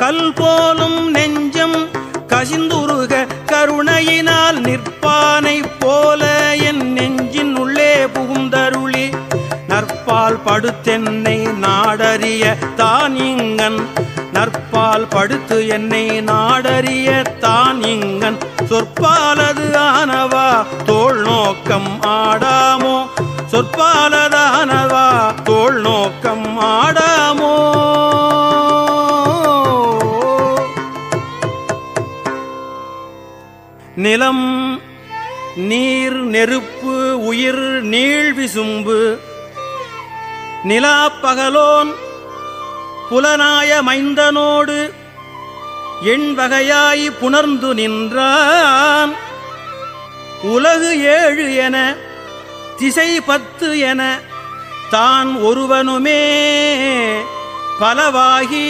கல் போலும் நெஞ்சம் கசிந்துருக கருணையினால் நிற்பானைப் போல என் நெஞ்சின் உள்ளே புகுந்தருளி நற்பால் படுத்தென்னை நாடறிய தான் இங்கன் நற்பால் படுத்து என்னை நாடறிய தான் இங்கன் சொற்பாலது ஆனவா தோள் நோக்கம் ஆடாமோ சொற்பாலதானவா தோள் நோக்கம் ஆடாமோ. நிலம் நீர் நெருப்பு உயிர் நீள் விசும்பு நிலா பகலோன் புலனாய மைந்தனோடு எண் வகையாய் புணர்ந்து நின்றான். உலகு 7 என திசை 10 என தான் ஒருவனுமே பலவாகி